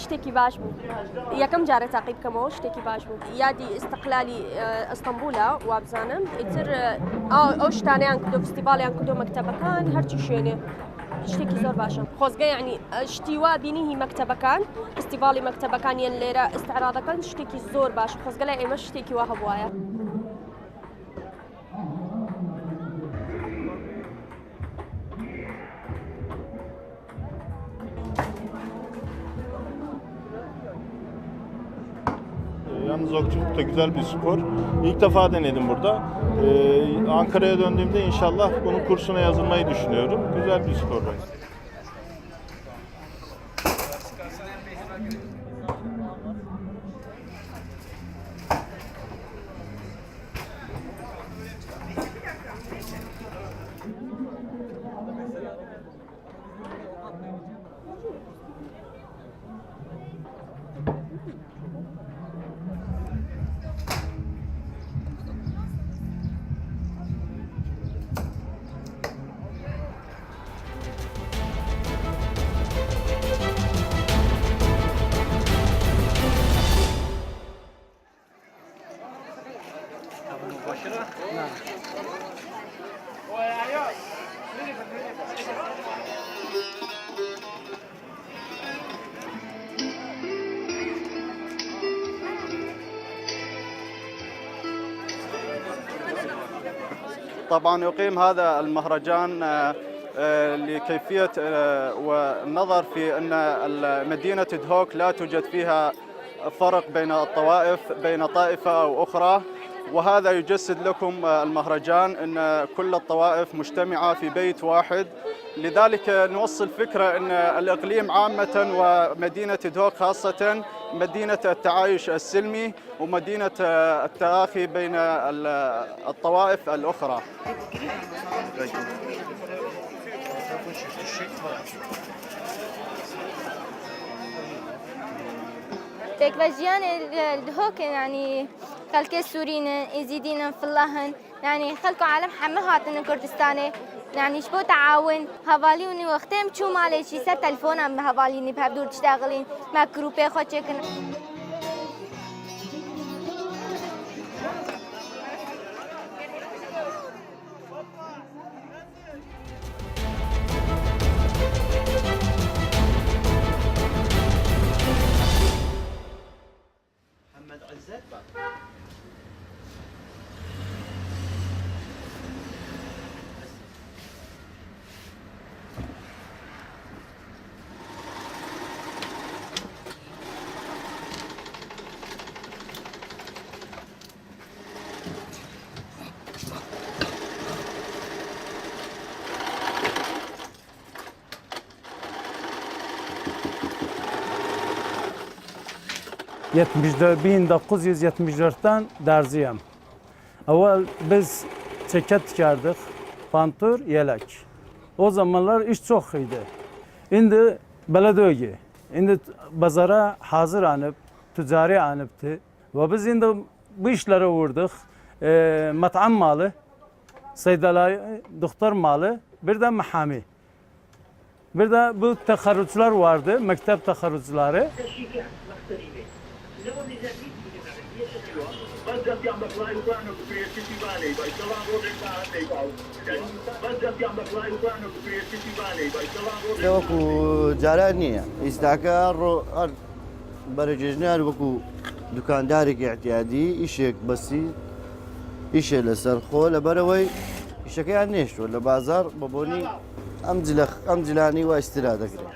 شتێکی باش بوو یەکەم جارە تاقی بکەمەوە شتێکی باش بوو یادی ئستقلالی ئەستەمبولە وابزانم ئیتر ئەو شتانیان کردو فستیڤاڵیان کردو مەکتەبەکان هەرچی شوێنێ شتێکی زۆر باشە خۆزگە یعنی شتیوا بینی مەکتەبەکان فستیڤاڵی مەکتەبەکان یەن لێرە ئستعرادەکان شتێکی زۆر باش خۆزگە لای ئێمە شتێکی وا هەبوایە Yalnız okçuluk da güzel bir spor. İlk defa denedim burada. Ankara'ya döndüğümde inşallah bunun kursuna yazılmayı düşünüyorum. Güzel bir spor bence. طبعا يقيم هذا المهرجان لكيفية والنظر في أن مدينة دهوك لا توجد فيها فرق بين الطوائف بين طائفة أو أخرى وهذا يجسد لكم المهرجان أن كل الطوائف مجتمعة في بيت واحد لذلك نوصل فكرة أن الإقليم عامة ومدينة دهوك خاصة مدينة التعايش السلمي ومدينة التآخي بين الطوائف الأخرى. تكفاجيان الدهوك يعني خلق السوريين يزيدين في اللهن يعني خلقوا عالم حمى هاتن كردستاني يعني شبو تعاون هواليوني وقتهم شو مالي شي سر تلفون ام هواليني بهبدور تشتغلين مع جروبي خو تشكن ...1974'ten derziyim. Evvel biz ceket dikerdik, pantur, yelek. O zamanlar iş çok iyiydi. Şimdi belediye, şimdi pazara hazır anıp, ticari anıptı. Ve biz şimdi bu işlere vurduk. Mat'am malı, saydalay, doktor malı, bir de mahami. Bir de bu teharrüçler vardı, mektep teharrüçleri. وەکو جاران نییە ئیستاکە بەرەجێژنیان وەکو دوکاندارێکی احتیادی ئیشێک بەسی ئیشێ لەسەر خۆ لەبەرەوەی ئیشەکەیان نێشتوە لە بازار بەبوونی ئەم جلانی وا ئیسترا دەکرێت.